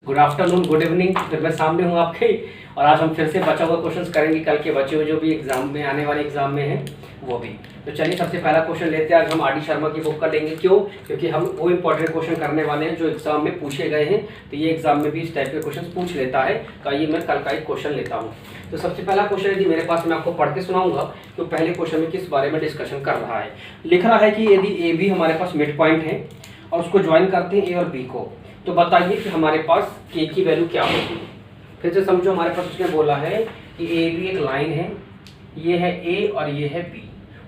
Good afternoon, good evening. फिर मैं सामने हूँ आपके, और आज हम फिर से बचा हुआ क्वेश्चंस करेंगे कल के बचे हुए जो भी एग्जाम में आने वाले एग्जाम में हैं वो भी। तो चलिए सबसे पहला क्वेश्चन लेते हैं। आज हम आर डी शर्मा की बुक का लेंगे। क्यों? क्योंकि हम वो इंपॉर्टेंट क्वेश्चन करने वाले हैं जो एग्जाम में पूछे गए हैं। तो ये एग्जाम में भी इस टाइप के क्वेश्चन पूछ लेता है। तो आइए मैं कल का एक क्वेश्चन लेता हूँ। तो सबसे पहला क्वेश्चन यदि मेरे पास, मैं आपको पढ़ के सुनाऊंगा कि पहले क्वेश्चन में किस बारे में डिस्कशन कर रहा है। लिख रहा है कि यदि ए बी हमारे पास मिड पॉइंट है और उसको ज्वाइन करते हैं ए और बी को, तो बताइए कि हमारे पास के की वैल्यू क्या होगी। फिर से समझो, हमारे पास उसने बोला है कि ए बी एक लाइन है, ये है ए और ये है बी।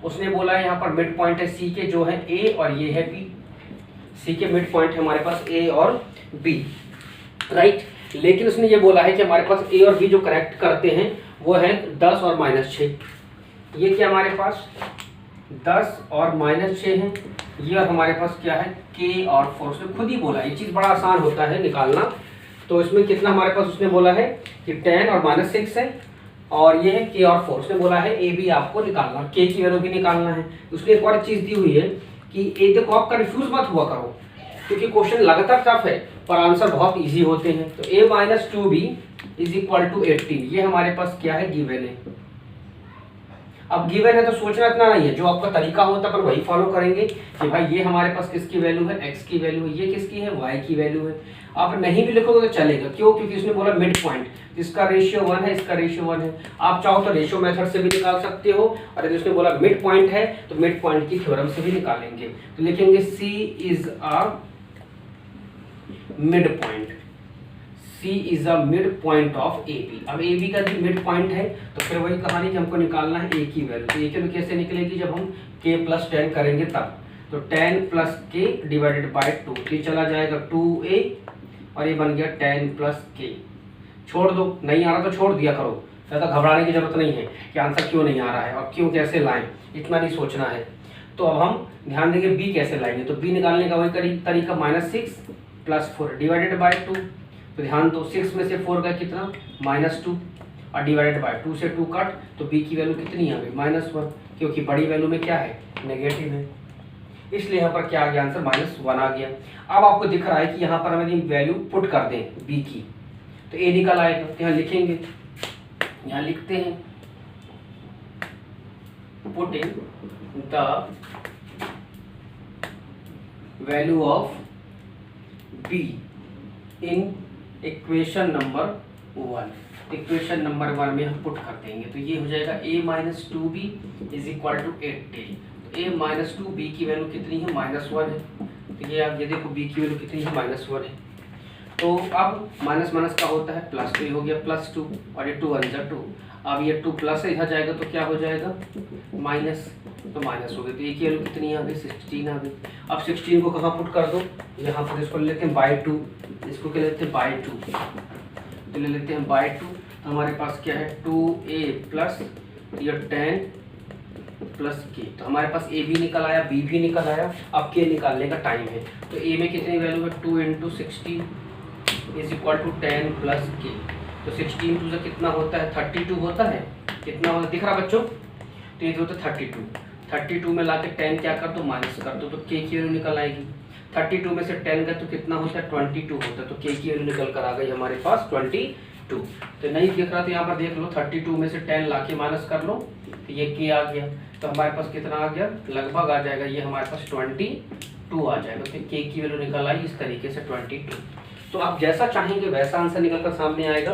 उसने बोला है यहाँ पर मिड पॉइंट है सी के जो है ए और ये है बी। सी के मिड पॉइंट है हमारे पास ए और बी, राइट। लेकिन उसने ये बोला है कि हमारे पास ए और बी जो करेक्ट करते हैं वो है 10 और -6। ये क्या हमारे पास 10 और -6 है। ये और हमारे पास क्या है के और 4। उसने खुद ही बोला, ये चीज़ बड़ा आसान होता है निकालना। तो इसमें कितना हमारे पास उसने बोला है कि 10 और -6 है, और ये है के और 4। उसने बोला है ए बी आपको निकालना, के की वैल्यू भी निकालना है। उसने एक और चीज़ दी हुई है कि ए, देखो आप कंफ्यूज मत हुआ करो क्योंकि क्वेश्चन लगातार टफ है पर आंसर बहुत ईजी होते हैं। तो a - 2b = 18, ये हमारे पास क्या है, गिवन है। अब गिवन है तो सोचना इतना नहीं है, जो आपका तरीका होता है पर वही फॉलो करेंगे कि भाई ये हमारे पास किसकी वैल्यू है, x की वैल्यू है, ये किसकी है, y की वैल्यू है। आप नहीं भी लिखोगे तो चलेगा। क्यों? क्योंकि उसने बोला मिड पॉइंट, इसका रेशियो 1 है, इसका रेशियो 1 है। आप चाहो तो रेशियो मेथड से भी निकाल सकते हो, और यदि उसने बोला मिड पॉइंट है तो मिड पॉइंट की थ्योरम से भी निकालेंगे। तो लिखेंगे C is a mid point, C is a mid point of A B. अब ए बी का जो मिड पॉइंट है तो फिर वही कहानी कि हमको निकालना है ए की वैल्यू। तो ए की वैल्यू कैसे निकलेगी, जब हम k + 10 करेंगे तब। तो 10 + k / 2, तो चला जाएगा 2a, और ये बन गया 10 + k। छोड़ दो, नहीं आ रहा तो छोड़ दिया करो, ज़्यादा घबराने की जरूरत नहीं है कि आंसर क्यों नहीं आ रहा है और क्यों कैसे लाएं, इतना नहीं सोचना है। तो अब हम ध्यान देंगे बी कैसे लाएंगे। तो बी निकालने का वही तरीका, -6 + 4 / 2। तो ध्यान दो, 6 में से 4 गए कितना, -2, और / 2 से 2 कट, तो b की वैल्यू कितनी आ गई, -1, क्योंकि बड़ी वैल्यू में क्या है, नेगेटिव है। इसलिए यहाँ पर क्या आ गया आंसर, -1 आ गया। अब आपको दिख रहा है कि यहाँ पर हमें वैल्यू पुट कर दें b की, तो a निकल आएगा। तो यहाँ लिखेंगे, यहाँ लिखते हैं putting the value of b in equation number 1। Equation number 1 में हम पुट कर देंगे। तो ये हो जाएगा a - 2b = 18। तो a - 2b की वैल्यू कितनी है, -1 है। तो ये आप ये देखो b की वैल्यू कितनी है, -1 है। तो अब माइनस माइनस का होता है प्लस, तो ये हो गया +2, और ये 2 × 2। अब ये 2 प्लस है, इधर जाएगा तो क्या हो जाएगा, माइनस, तो माइनस हो गया। तो एक वैल्यू कितनी आ गई, 16 आ गई। अब 16 को कहाँ पुट कर दो, यहाँ पर इसको ले लेते हैं /2, इसको क्या लेते हैं /2, तो ले लेते हैं /2। तो हमारे पास क्या है, 2a प्लस ये 10 + k। तो हमारे पास a भी निकल आया, b भी निकल आया। अब k निकालने का टाइम है। तो a में कितनी वैल्यू है, 2 × 16 = 10 + k। तो 16 2 से कितना होता है, 32 होता है। कितना होता है, दिख रहा बच्चों, तो ये होता है 32 में लाके 10 क्या कर दो, माइनस कर दो, तो k की वैल्यू निकल आएगी। 32 में से 10 गए तो कितना होता है, 22 होता है। तो k की वैल्यू निकल कर आ गई हमारे पास 22। तो नहीं दिख रहा तो यहाँ पर देख लो, 32 में से 10 लाके माइनस कर लो, तो ये k आ गया। तो हमारे पास कितना आ गया, लगभग आ जाएगा, ये हमारे पास 22 आ जाएगा। तो k की वैल्यू निकल आई इस तरीके से 22। तो आप जैसा चाहेंगे वैसा आंसर निकल कर सामने आएगा,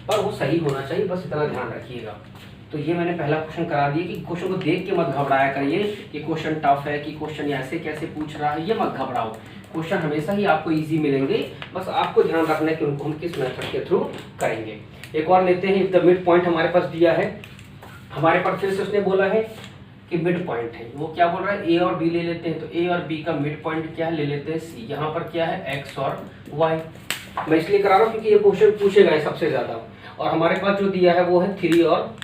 पर वो सही होना चाहिए, बस इतना ध्यान रखिएगा। तो ये मैंने पहला क्वेश्चन करा दिया कि क्वेश्चन को देख के मत घबराया करिए कि क्वेश्चन टफ है, कि क्वेश्चन ऐसे कैसे पूछ रहा है, ये मत घबराओ। क्वेश्चन हमेशा ही आपको इजी मिलेंगे, बस आपको ध्यान रखना है कि उनको हम किस मेथड के थ्रू करेंगे। एक और लेते हैं, इफ द मिड पॉइंट हमारे पास दिया है, हमारे पास फिर से उसने बोला है कि मिड पॉइंट है। वो क्या बोल रहा है, ए और बी ले लेते हैं। तो ए और बी का मिड पॉइंट क्या है, ले लेते हैं सी। यहाँ पर क्या है, एक्स और वाई। मैं इसलिए करा रहा हूँ क्योंकि ये क्वेश्चन पूछे गए सबसे ज़्यादा, और हमारे पास जो दिया है वो है 3 और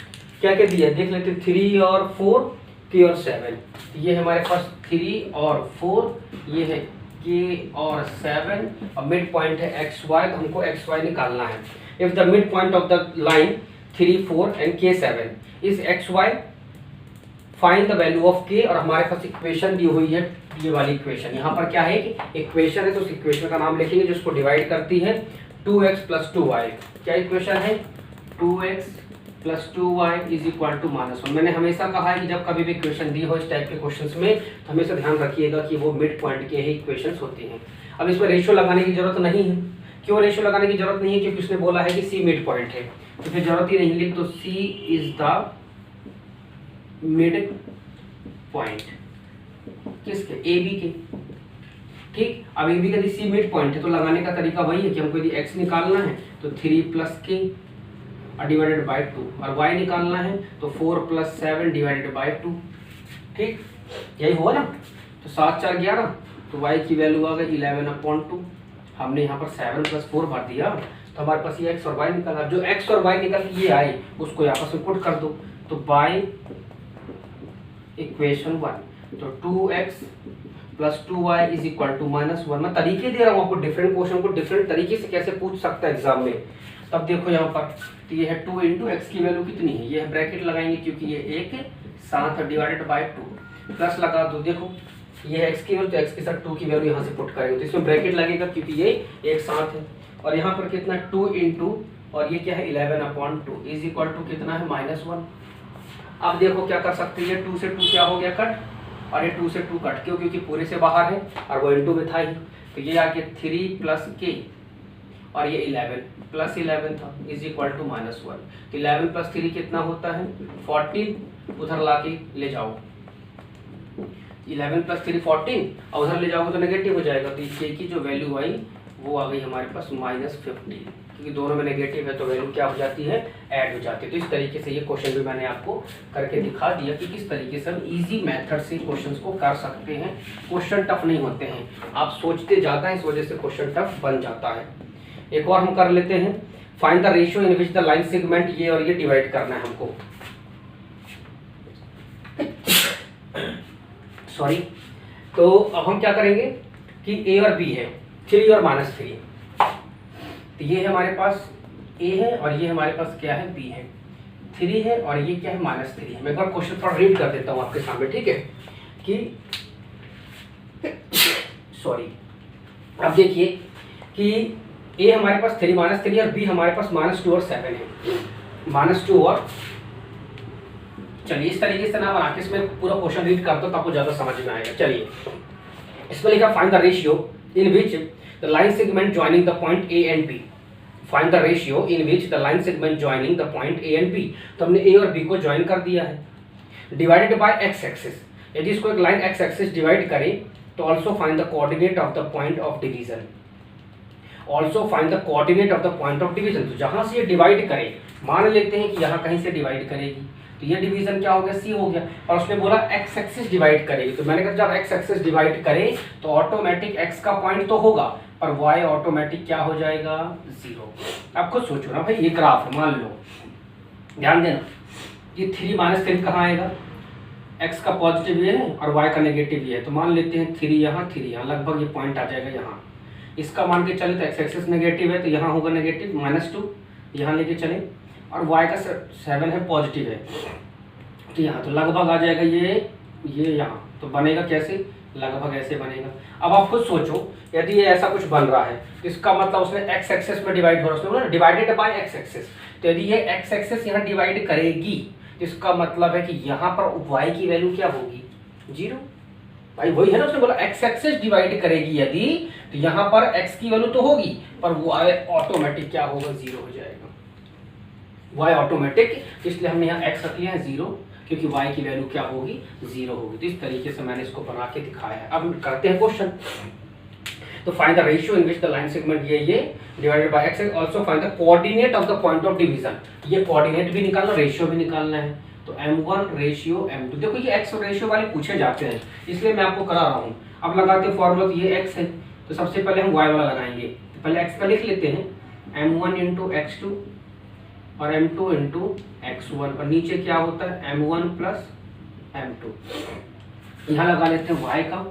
क्या क्या दिया है, देख लेते हैं, 3 और 4, k और 7। ये हमारे पास 3 और 4, ये है k और 7, और मिड पॉइंट है एक्स वाई। तो हमको एक्स वाई निकालना है। If the mid point of the line 3, 4 and k 7 is X Y, find the value of k। और हमारे पास इक्वेशन दी हुई है, ये वाली इक्वेशन। यहाँ पर क्या है कि इक्वेशन है, तो उस इक्वेशन का नाम लिखेंगे जो इसको डिवाइड करती है। 2x प्लस 2y, क्या इक्वेशन है 2x plus 2y is equal to -1। मैंने हमेशा कहा है कि जब कभी भी इक्वेशन दी हो इस टाइप के क्वेश्चंस में तो हमेशा ध्यान रखिएगा कि वो मिड पॉइंट के ही इक्वेशंस होती हैं। अब इसमें रेशियो लगाने की जरूरत नहीं है। क्यों रेशियो लगाने की जरूरत नहीं है? क्योंकि उसने बोला है कि सी मिड पॉइंट है, तो फिर जरूरत ही नहीं, लिख दो सी इज द मिड पॉइंट किसके, ए बी के। ठीक, अब ए बी का सी मिड पॉइंट है तो लगाने का तरीका वही है कि हमको यदि x निकालना है तो 3 प्लस के डिवाइडेड बाई 2 और y निकालना है तो 4 प्लस 7 डिवाइडेड बाई 2। ठीक, यही हुआ ना। तो 7 4 11, तो y की वैल्यू आ गई 11/2। हमने यहाँ पर 7 प्लस 4 भर दिया तो हमारे पास ये x और y निकला। जो x और y निकल के ये आए उसको आपस में पुट कर दो, तो बाई इक्वेशन 1 तो 2x plus 2y is equal to -1। मैं तरीके दे रहा हूँ आपको, डिफरेंट क्वेश्चन को डिफरेंट तरीके से कैसे पूछ सकता है एग्जाम में। तब देखो यहाँ पर तो ये है 2 इंटू एक्स की वैल्यू कितनी है, ये ब्रैकेट लगाएंगे क्योंकि ये एक साथ डिवाइडेड बाई 2 प्लस लगा दो। देखो ये है एक्स की वैल्यू तो एक्स के साथ 2 की वैल्यू यहाँ से पुट करेंगे तो इसमें ब्रैकेट लगेगा क्योंकि ये एक साथ है। और यहाँ पर कितना 2 इंटू और ये क्या है 11/2 इज इक्वल टू कितना है -1। अब देखो क्या कर सकते हैं, 2 से 2 क्या हो गया कट और ये 2 से 2 कट, क्यों? क्योंकि पूरे से बाहर है और वो इंटू में था ही, तो ये आके 3 प्लस के और ये 11 प्लस 11 था इज इक्वल टू -1। तो 11 प्लस 3 कितना होता है 14, उधर ला के ले जाओ 11 प्लस 3 14 और उधर ले जाओगे तो नेगेटिव हो जाएगा। तो के की जो वैल्यू आई वो आ गई हमारे पास -50, क्योंकि दोनों में नेगेटिव है तो वैल्यू क्या हो जाती है, ऐड हो जाती है। तो इस तरीके से ये क्वेश्चन भी मैंने आपको करके दिखा दिया कि किस तरीके से हम इजी मेथड से क्वेश्चंस को कर सकते हैं। क्वेश्चन टफ नहीं होते हैं, आप सोचते ज़्यादा हैं इस वजह से क्वेश्चन टफ बन जाता है। एक और हम कर लेते हैं, find the ratio in which the line segment, ये और ये डिवाइड करना है हमको। सॉरी, तो अब हम क्या करेंगे कि ए और बी है 3 और -3, तो ये है हमारे पास ए है और ये हमारे पास क्या है बी है, 3 है और ये क्या है -3 है। मैं एक बार क्वेश्चन थोड़ा रीड कर देता हूँ आपके सामने, ठीक है कि सॉरी, अब देखिए कि ए हमारे पास 3 -3 और बी हमारे पास -2 और 7 है, -2 और, चलिए इस तरीके से ना बना के इसमें पूरा क्वेश्चन रीड करता हूं तो आपको ज्यादा समझ में आएगा। चलिए इसमें लिखा find the ratio in which the line segment joining the point A and B, find the ratio in which the line segment joining the point A and B. तो हमने ए और बी को ज्वाइन कर दिया है, डिवाइडेड बाय एक्स एक्सिस, यदि इसको एक लाइन एक्स एक्सिस डिवाइड करे तो also find the coordinate of the point of division, also find the coordinate of the point of division. तो जहां से ये डिवाइड करे, मान लेते हैं कि यहाँ कहीं से डिवाइड करेगी तो ये डिवीजन क्या हो गया, सी हो गया, और उसने बोला एक्स एक्सिस डिवाइड करेगी, तो मैंने कहा जब एक्स एक्सिस डिवाइड करे तो ऑटोमेटिक एक्स का पॉइंट तो होगा पर वाई ऑटोमेटिक क्या हो जाएगा 0। अब खुद सोचो ना भाई, ये ग्राफ है, मान लो, ध्यान देना, ये 3 -3 कहाँ आएगा, एक्स का पॉजिटिव ये है और वाई का नेगेटिव ये है, तो मान लेते हैं 3 यहाँ 3 यहाँ, लगभग ये पॉइंट आ जाएगा यहाँ। इसका मान के चले तो एक्स एक्सिस नेगेटिव है तो यहाँ होगा नेगेटिव -2, यहाँ लेके चले, और y का 7 है पॉजिटिव है तो यहाँ तो लगभग आ जाएगा ये यहाँ, तो बनेगा कैसे, लगभग ऐसे बनेगा। अब आप खुद सोचो यदि ये ऐसा कुछ बन रहा है तो इसका मतलब उसने x एक्सिस में डिवाइड हो रहा है, उसने बोला डिवाइडेड बाय x एक्सिस, तो यदि ये x एक्सिस यहाँ डिवाइड करेगी तो इसका मतलब है कि यहाँ पर y की वैल्यू क्या होगी 0। भाई वही है ना, उसने बोला x एक्सिस डिवाइड करेगी यदि, तो यहाँ पर x की वैल्यू तो होगी पर y ऑटोमेटिक क्या होगा 0 हो जाएगा, y ऑटोमेटिक, इसलिए हमने यहाँ x रख लिया है 0 क्योंकि y की वैल्यू क्या होगी 0 होगी। तो इस तरीके से मैंने इसको बना के दिखाया है। अब करते हैं क्वेश्चन। तो find the ratio in which the line segment ये divided by x, also find the coordinate of the point of division, ये कोऑर्डिनेट भी निकालना, रेशियो भी निकालना है। तो m1 रेशियो m2, देखो ये x और रेशियो वाले पूछे जाते हैं इसलिए मैं आपको करा रहा हूँ। अब लगाते हैं फॉर्मूला, तो ये x है तो सबसे पहले हम y वाला लगाएंगे, तो पहले x का लिख लेते हैं m1 इंटू x2 और m2 इंटू x1, और नीचे क्या होता है m1 प्लस m2। यहाँ लगा लेते हैं y का,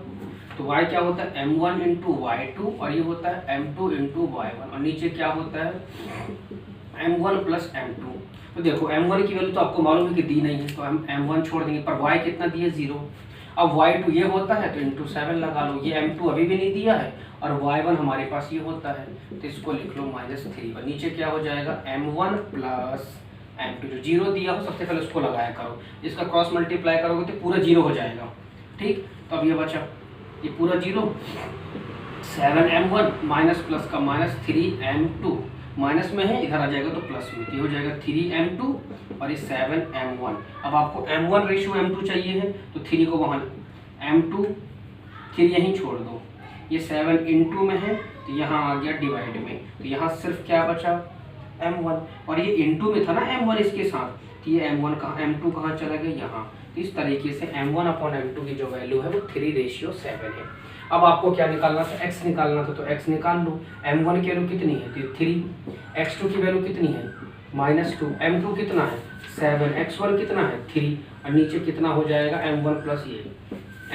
तो y क्या होता है m1 इंटू y2 और ये होता है m2 इंटू y1, और नीचे क्या होता है m1 प्लस m2। तो देखो m1 की वैल्यू तो आपको मालूम है कि दी नहीं है तो हम m1 छोड़ देंगे, पर y कितना दिए 0। अब y2 ये होता है तो इंटू 7 लगा लो, ये m2 अभी भी नहीं दिया है और y1 हमारे पास ये होता है तो इसको लिख लो -3 और नीचे क्या हो जाएगा m1 प्लस m2, जो 0 दिया हो सबसे पहले उसको लगाया करो, इसका क्रॉस मल्टीप्लाई करोगे तो पूरा 0 हो जाएगा। ठीक, तो अब ये बचा ये पूरा 0, 7m1 माइनस प्लस का -3m2, माइनस में है इधर आ जाएगा तो प्लस में, ये हो जाएगा 3m2 और ये 7m1। अब आपको m1 रेशियो m2 चाहिए है तो 3 को वहाँ m2 3 यहीं छोड़ दो, ये 7 इंटू में है तो यहाँ आ गया डिवाइड में, तो यहाँ सिर्फ क्या बचा m1 और ये इंटू में था ना m1 इसके साथ, तो ये m1 कहाँ m2 कहाँ चला गया यहाँ। तो इस तरीके से m1/m2 की जो वैल्यू है वो 3:7 है। अब आपको क्या निकालना था, x निकालना था तो x निकाल लो। m1 की वैल्यू कितनी है 3, x2 की वैल्यू कितनी है -2, m2 कितना है 7, x1 कितना है 3 और नीचे कितना हो जाएगा m1 प्लस ये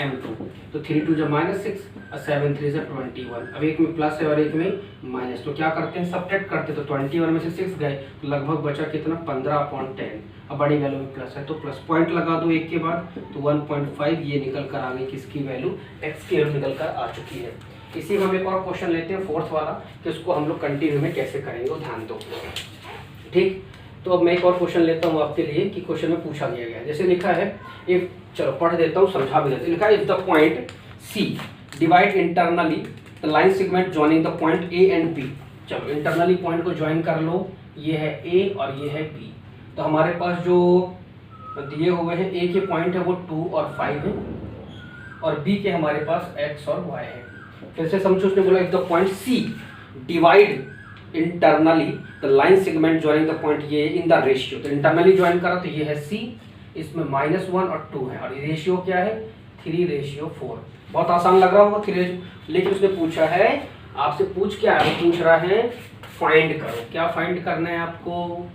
m2, तो 3 2 -6 और 7 3 21। अब एक में प्लस है और एक में माइनस, तो क्या करते हैं सब्ट्रैक्ट करते, तो 21 में से 6 गए तो लगभग बचा कितना 15/10। अब बड़ी वैल्यू में प्लस है तो प्लस पॉइंट लगा दो एक के बाद, तो 1.5 ये निकल कर आ गई किसकी वैल्यू, x की वैल्यू निकल कर आ चुकी है। इसी में हम एक और क्वेश्चन लेते हैं 4th वाला कि उसको हम लोग कंटिन्यू में कैसे करेंगे वो ध्यान दो। ठीक, तो अब मैं एक और क्वेश्चन लेता हूँ आपके लिए कि क्वेश्चन में पूछा गया है, जैसे लिखा है इफ, चलो पढ़ देता हूँ समझा भी देता हूँ। लिखा है if the point C divide internally the line segment joining the point A and B। चलो इंटरनली पॉइंट को ज्वाइन कर लो, ये है A और ये है B। तो हमारे पास जो दिए हुए हैं A के पॉइंट है वो 2 और 5 है और B के हमारे पास x और y है। फिर से समझो, उसने बोला if the point C divide internally the line segment joining the point ये इन द रेशियो, तो इंटरनली ज्वाइन करा तो ये है C, इसमें -1 और 2 है और ये रेशियो क्या है 3:4। बहुत आसान लग रहा होगा 3, लेकिन उसने पूछा है आपसे, पूछ क्या है, पूछ रहा है फाइंड करो। क्या फाइंड करना है आपको,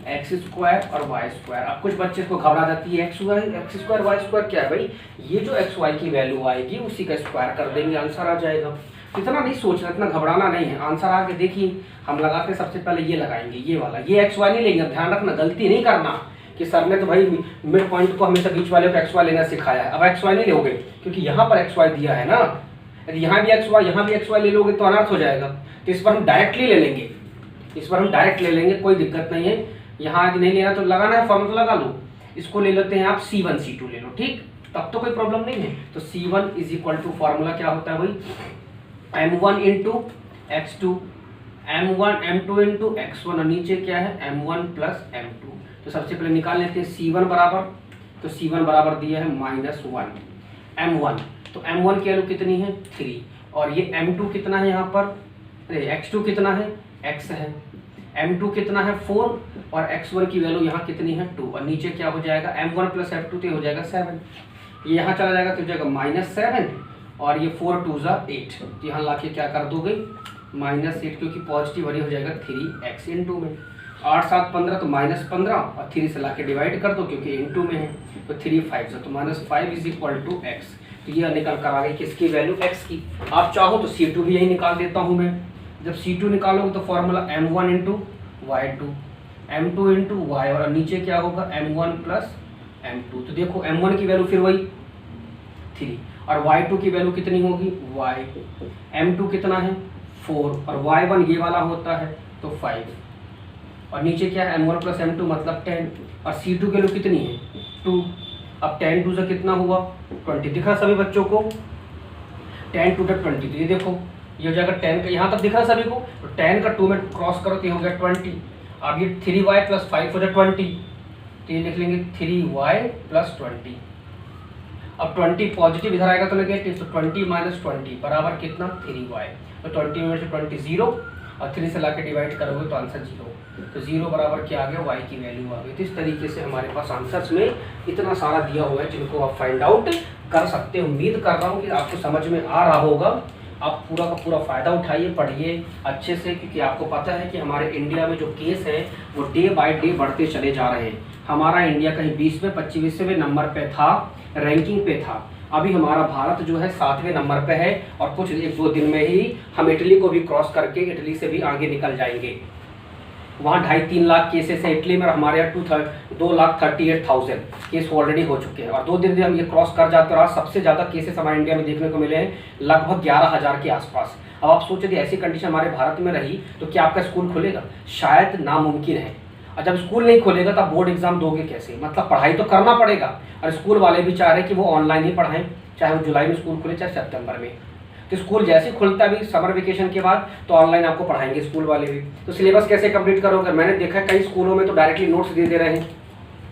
x² और y²। अब कुछ बच्चे को घबरा जाती है x² y² क्या है भाई, ये जो xy की वैल्यू आएगी उसी का स्क्वायर कर देंगे आंसर आ जाएगा। इतना नहीं सोचना, इतना घबराना नहीं है, आंसर आके देखिए हम लगाते सबसे पहले ये लगाएंगे ये वाला, ये xy नहीं लेंगे। ध्यान रखना गलती नहीं करना कि सर ने तो भाई मिड पॉइंट को हमेशा बीच वाले को xy लेना सिखाया है, अब xy नहीं लोगे क्योंकि यहाँ पर xy दिया है ना, यदि यहाँ भी xy ले लोगे तो अनर्थ हो जाएगा। तो इस पर हम डायरेक्टली ले लेंगे, इस पर हम डायरेक्ट ले लेंगे, कोई दिक्कत नहीं है। यहाँ यदि नहीं लेना तो लगाना है फॉर्मूला लगा लो, इसको ले लेते हैं आप C1 C2 ले लो, ठीक, तब तो कोई प्रॉब्लम नहीं है। तो C1 = फॉर्मूला क्या होता है भाई m1 × x2 m1 m2 × x1 और नीचे क्या है m1 + m2। तो सबसे पहले निकाल लेते हैं C1 बराबर, तो C1 बराबर दिया है -1 m1, तो m1 की वैल्यू कितनी है 3 और ये m2 कितना है यहाँ पर, x2 कितना है x है, m2 कितना है 4 और x1 की वैल्यू यहाँ कितनी है 2 और नीचे क्या हो जाएगा m1 + f2 तो हो जाएगा 7, ये यहाँ चला जाएगा तो हो जाएगा -7 और ये 4 2 8, तो यहाँ ला के क्या कर दोगे -8 क्योंकि पॉजिटिव और ये हो जाएगा 3x इंटू में, 8 7 15 तो -15 और 3 से ला के डिवाइड कर दो क्योंकि इंटू में है, तो 3 5 तो -5 = x। तो ये निकल कर आ गई किसकी वैल्यू x की। आप चाहो तो C2 भी यही निकाल देता हूँ मैं। जब C2 निकालोगे तो formula m1 × y2 m2 × y और नीचे क्या होगा m1 + m2। तो देखो m1 की वैल्यू फिर वही 3 और y2 की वैल्यू कितनी होगी y, m2 कितना है 4 और y1 ये वाला होता है तो 5 और नीचे क्या है m1 + m2 मतलब 10 और C2 की वैल्यू कितनी है 2। अब 10 2 से कितना हुआ 20, दिख रहा सभी बच्चों को 10 2 20, तो ये देखो ये हो जाएगा 10 का, यहाँ तक दिख रहा सभी को, तो 10 का 2 में क्रॉस करो तो ये हो गया 20। अब ये 3y + 5 हो जाए 20, तो ये लिख लेंगे 3y + 20। अब 20 पॉजिटिव इधर आएगा तो नेगेटिव, तो 20 - 20 बराबर कितना 3y, तो 20 में से 20 0 और 3 से ला के डिवाइड करोगे तो आंसर 0, तो 0 बराबर क्या आ गया y की वैल्यू आ गई। तो इस तरीके से हमारे पास आंसर्स में इतना सारा दिया हुआ है जिनको आप फाइंड आउट कर सकते हैं। उम्मीद कर रहा हूँ कि आपको समझ में आ रहा होगा। आप पूरा का पूरा फ़ायदा उठाइए, पढ़िए अच्छे से, क्योंकि आपको पता है कि हमारे इंडिया में जो केस हैं वो डे बाय डे बढ़ते चले जा रहे हैं। हमारा इंडिया कहीं 20वें 25वें नंबर पे था, रैंकिंग पे था, अभी हमारा भारत जो है 7वें नंबर पे है और कुछ 1-2 दिन में ही हम इटली को भी क्रॉस करके इटली से भी आगे निकल जाएंगे। वहाँ 2.5-3 लाख केसेस हैं इटली में, हमारे यहाँ 2,38,000 केस ऑलरेडी हो चुके हैं। और 2 दिन हम ये क्रॉस कर जाते हैं और आज सबसे ज़्यादा केसेस हमारे इंडिया में देखने को मिले हैं, लगभग 11,000 के आसपास। अब आप सोचो कि ऐसी कंडीशन हमारे भारत में रही तो क्या आपका स्कूल खुलेगा? शायद नामुमकिन है। और जब स्कूल नहीं खुलेगा तब बोर्ड एग्जाम दोगे कैसे? मतलब पढ़ाई तो करना पड़ेगा, और स्कूल वाले भी चाह रहे हैं कि वो ऑनलाइन ही पढ़ाएं, चाहे वो जुलाई में स्कूल खुले चाहे सितंबर में। तो स्कूल जैसे ही खुलता है भी समर वेकेशन के बाद, तो ऑनलाइन आपको पढ़ाएंगे स्कूल वाले भी। तो सिलेबस कैसे कंप्लीट करोगे? मैंने देखा है कई स्कूलों में तो डायरेक्टली नोट्स दे रहे हैं,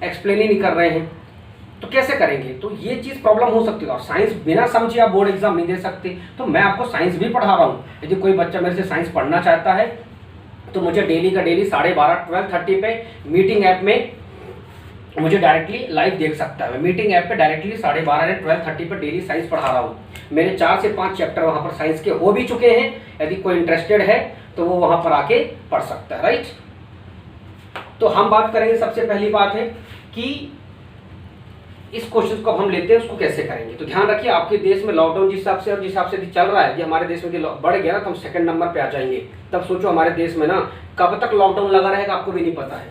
एक्सप्लेन ही नहीं कर रहे हैं, तो कैसे करेंगे? तो ये चीज़ प्रॉब्लम हो सकती है। और साइंस बिना समझे आप बोर्ड एग्जाम नहीं दे सकते। तो मैं आपको साइंस भी पढ़ा रहा हूँ, यदि कोई बच्चा मेरे से साइंस पढ़ना चाहता है तो मुझे डेली का डेली 12:30 12:30 पे मीटिंग ऐप में मुझे डायरेक्टली लाइव देख सकता है। मैं मीटिंग ऐप पे डायरेक्टली 12:30 12:30 पर डेली साइंस पढ़ा रहा हूँ। मेरे 4 से 5 चैप्टर वहाँ पर साइंस के हो भी चुके हैं। यदि कोई इंटरेस्टेड है तो वो वहाँ पर आके पढ़ सकता है, राइट। तो हम बात करेंगे, सबसे पहली बात है कि इस क्वेश्चन को हम लेते हैं उसको कैसे करेंगे। तो ध्यान रखिए, आपके देश में लॉकडाउन जिस हिसाब से और जिस हिसाब से चल रहा है, कि हमारे देश में बढ़ गया ना तो हम 2nd नंबर पे आ जाएंगे। तब सोचो हमारे देश में ना कब तक लॉकडाउन लगा रहेगा आपको भी नहीं पता है।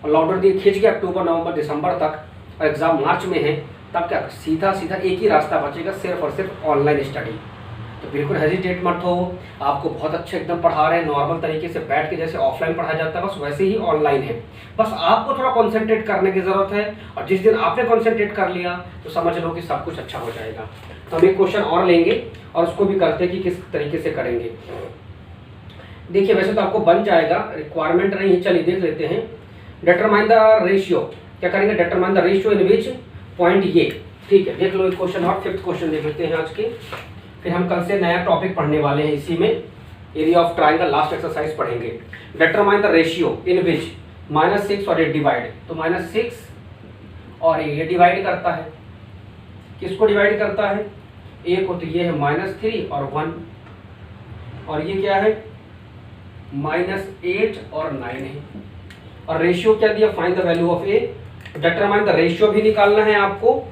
और लॉकडाउन दिए खींच गया अक्टूबर नवंबर दिसंबर तक, और एग्जाम मार्च में है, तब क्या सीधा सीधा एक ही रास्ता बचेगा, सिर्फ और सिर्फ ऑनलाइन स्टडी। तो बिल्कुल हेजिटेट मत हो, आपको बहुत अच्छे एकदम पढ़ा रहे हैं, नॉर्मल तरीके से बैठ के जैसे ऑफलाइन पढ़ा जाता है बस वैसे ही ऑनलाइन है। बस आपको थोड़ा कॉन्सेंट्रेट करने की ज़रूरत है, और जिस दिन आपने कॉन्सेंट्रेट कर लिया तो समझ लो कि सब कुछ अच्छा हो जाएगा। तो हम एक क्वेश्चन और लेंगे और उसको भी करते हैं कि किस तरीके से करेंगे। देखिए वैसे तो आपको बन जाएगा, रिक्वायरमेंट नहीं है, चलिए देख लेते हैं। डिटरमाइन द रेशियो, क्या करेंगे? Determine the ratio in which point ये, ठीक है। देख लो एक क्वेश्चन और, 5th क्वेश्चन देख लेते हैं आज के, फिर हम कल से नया टॉपिक पढ़ने वाले हैं। इसी में area of triangle last exercise पढ़ेंगे। डिटरमाइन द रेशियो इन विच -6 और 8 डिवाइड, तो -6 और ये डिवाइड करता है, किसको डिवाइड करता है? एक को, तो ये है -3 और 1, और ये क्या है? -8 और 9 है। और रेशियो क्या दिया? Find the value of A. Determine the ratio भी निकालना है आपको,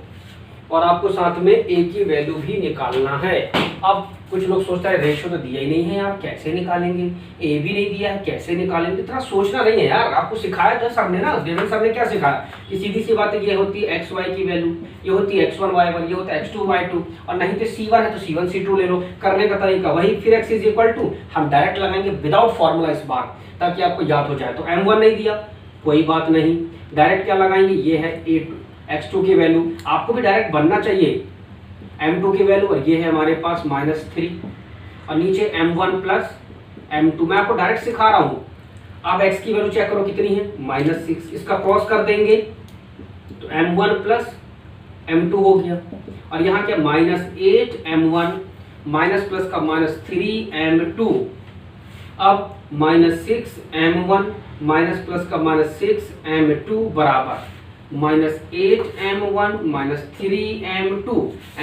और आपको साथ में ए की वैल्यू भी निकालना है। अब कुछ लोग सोचता है रेशियो तो दिया ही नहीं है यार, कैसे निकालेंगे? ए भी नहीं दिया है, कैसे निकालेंगे? इतना सोचना नहीं है यार, आपको सिखाया था सर ने ना, देवेंद्र सर ने क्या सिखाया कि सीधी सी बात है, ये होती है एक्स वाई की वैल्यू, ये होती है x1 y1, ये होता है x2 y2, और नहीं तो c1 है तो c1 c2 ले लो। करने का तरीका वही, फिर x इज इक्वल टू हम डायरेक्ट लगाएंगे विदाउट फॉर्मूला इस बार, ताकि आपको याद हो जाए। तो m1 नहीं दिया कोई बात नहीं, डायरेक्ट क्या लगाएंगे? ये है x2 की वैल्यू, आपको भी डायरेक्ट बनना चाहिए m2 की वैल्यू, और ये है हमारे पास -3, और नीचे m1 प्लस m2। मैं आपको डायरेक्ट सिखा रहा हूँ। अब x की वैल्यू चेक करो कितनी है? -6, इसका क्रॉस कर देंगे तो m1 प्लस m2 हो गया, और यहाँ क्या? -8 m1 माइनस प्लस का -3 m2, अब -6 m1 माइनस प्लस का -6 m2 बराबर -8 m1 -3 m2,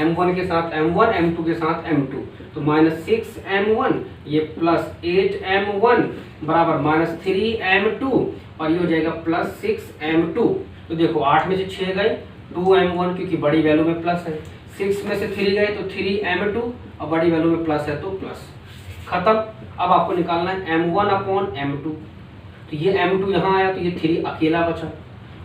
m1 के साथ m1, m2 के साथ m2, तो -6 m1 ये +8 m1 बराबर -3 m2, और ये हो जाएगा +6 m2। तो देखो 8 में से 6 गए, 2 m1 क्योंकि बड़ी वैल्यू में प्लस है, 6 में से 3 गए तो 3 m2, और बड़ी वैल्यू में प्लस है तो प्लस, खत्म। अब आपको निकालना है m1 अपॉन m2, तो ये m2 यहाँ आया तो ये 3 अकेला बचा।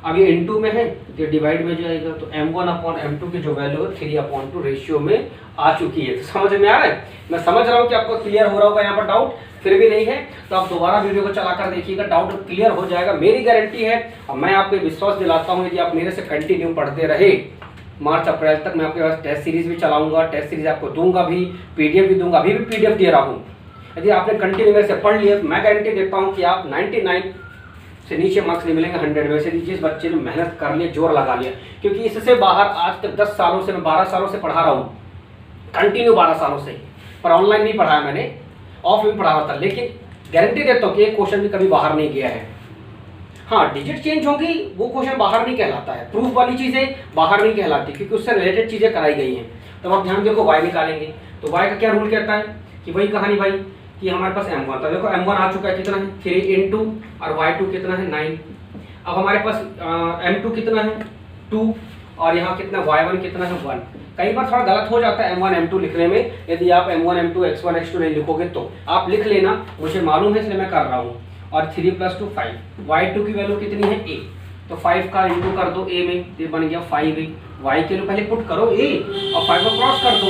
अब ये इनटू में है तो ये डिवाइड में जाएगा, तो m1 अपॉन m2 की जो वैल्यू है 3/2 रेशियो में आ चुकी है। तो समझ में आ रहा है? मैं समझ रहा हूँ कि आपको क्लियर हो रहा होगा, यहाँ पर डाउट फिर भी नहीं है तो आप दोबारा वीडियो को चला कर देखिएगा, डाउट क्लियर हो जाएगा, मेरी गारंटी है। और मैं आपको विश्वास दिलाता हूँ यदि आप मेरे से कंटिन्यू पढ़ते रहे, मार्च अप्रैल तक मैं आपके पास टेस्ट सीरीज भी चलाऊंगा, टेस्ट सीरीज आपको दूंगा भी, पीडीएफ भी दूंगा, अभी भी पीडीएफ दे रहा हूँ। यदि आपने कंटिन्यू मेरे से पढ़ लिया तो मैं गारंटी देता हूँ कि आप 99 से नीचे मार्क्स नहीं मिलेंगे 100 में से। जिस बच्चे ने मेहनत कर लिया, जोर लगा लिया, क्योंकि इससे बाहर आज तक 10 सालों से, मैं 12 सालों से पढ़ा रहा हूँ कंटिन्यू, 12 सालों से, पर ऑनलाइन नहीं पढ़ाया मैंने, ऑफलाइन पढ़ा रहा था, लेकिन गारंटी देता हूँ कि एक क्वेश्चन भी कभी बाहर नहीं गया है। हाँ, डिजिट चेंज होगी, वो क्वेश्चन बाहर नहीं कहलाता है, प्रूफ वाली चीज़ें बाहर नहीं कहलाती, क्योंकि उससे रिलेटेड चीज़ें कराई गई हैं। तो आप ध्यान देखो, y निकालेंगे तो y का क्या रूल कहता है कि वही कहानी भाई कि हमारे पास m1 था, देखो m1 आ चुका है, कितना है 3 × और y2 कितना है 9। अब हमारे पास m2 कितना है 2, और यहाँ कितना y1 कितना है 1। कई बार थोड़ा गलत हो जाता है m1 m2 लिखने में, यदि आप m1 m2 x1 x2 नहीं लिखोगे तो आप लिख लेना, मुझे मालूम है इसलिए मैं कर रहा हूँ। और 3 + 2 5, y2 की वैल्यू कितनी है a, तो 5 का इंटू कर दो a में, ये बन गया 5a, y के लिए पहले पुट करो a और 5 को क्रॉस कर दो।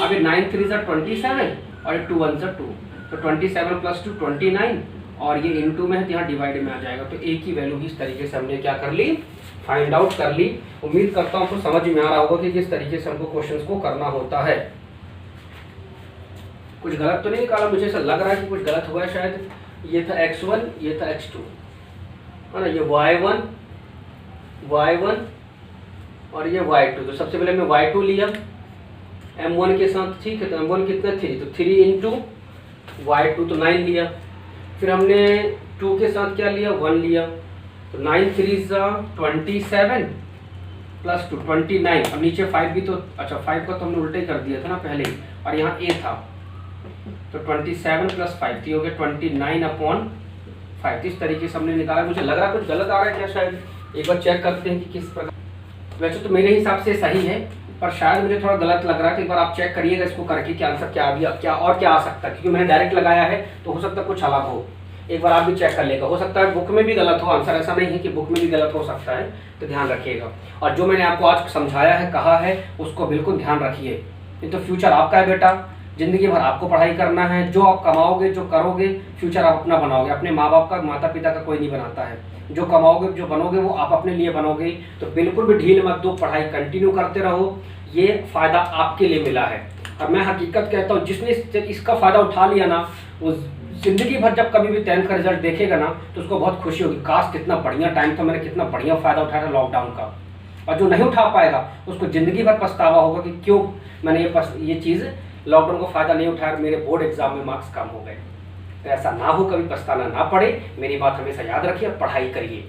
अब ये 9 3 = 27 और 2 1 = 2, तो 27 + 2 29 और ये इनटू में है तो यहाँ डिवाइड में आ जाएगा। तो a की वैल्यू इस तरीके से हमने क्या कर ली, फाइंड आउट कर ली। उम्मीद करता हूँ तो समझ में आ रहा होगा कि किस तरीके से हमको क्वेश्चंस को करना होता है। कुछ गलत तो नहीं निकाला, मुझे ऐसा लग रहा है कि कुछ गलत हुआ है शायद। ये था x1, ये था x2, है ना, ये y1 और ये y2। तो सबसे पहले मैं y2 लिया m1 के साथ, ठीक है, तो m1 कितना 3, तो 3 इंटू y2 तो 9 लिया। फिर हमने 2 के साथ क्या लिया, 1 लिया, तो 9 3 = 27 + 2 29। अब नीचे 5 भी तो, अच्छा 5 का तो हमने उल्टे कर दिया था ना पहले ही, और यहाँ a था, तो 27 + 5 तो हो गया 29/5। इस तरीके से हमने निकाला। मुझे लग रहा है कुछ गलत आ रहा है क्या शायद, एक बार चेक करते हैं कि किस प्रकार। वैसे तो मेरे हिसाब से सही है, पर शायद मुझे थोड़ा गलत लग रहा है, तो एक बार आप चेक करिएगा इसको करके कि आंसर क्या आ सकता है, क्योंकि मैंने डायरेक्ट लगाया है तो हो सकता है कुछ अलग हो। एक बार आप भी चेक कर लेगा, हो सकता है बुक में भी गलत हो आंसर, ऐसा नहीं है कि बुक में भी गलत हो सकता है, तो ध्यान रखिएगा। और जो मैंने आपको आज समझाया है, कहा है, उसको बिल्कुल ध्यान रखिए। ये तो फ्यूचर आपका है बेटा, जिंदगी भर आपको पढ़ाई करना है। जो आप कमाओगे, जो करोगे, फ्यूचर आप अपना बनाओगे, अपने माँ बाप का, माता पिता का कोई नहीं बनाता है। जो कमाओगे, जो बनोगे, वो आप अपने लिए बनोगे। तो बिल्कुल भी ढील मत दो, पढ़ाई कंटिन्यू करते रहो, ये फ़ायदा आपके लिए मिला है। और मैं हकीकत कहता हूँ, जिसने इसका फ़ायदा उठा लिया ना, वो ज़िंदगी भर जब कभी भी 10th का रिजल्ट देखेगा ना, तो उसको बहुत खुशी होगी, काश कितना बढ़िया टाइम था, मैंने कितना बढ़िया फ़ायदा उठाया था लॉकडाउन का। और जो नहीं उठा पाएगा, उसको ज़िंदगी भर पछतावा होगा कि क्यों मैंने ये चीज़, लॉकडाउन का फ़ायदा नहीं उठाया, मेरे बोर्ड एग्जाम में मार्क्स कम हो गए। तो ऐसा ना हो, कभी पछताना ना पड़े, मेरी बात हमेशा याद रखिए, पढ़ाई करिए।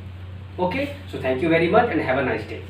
Okay, so thank you very much and have a nice day.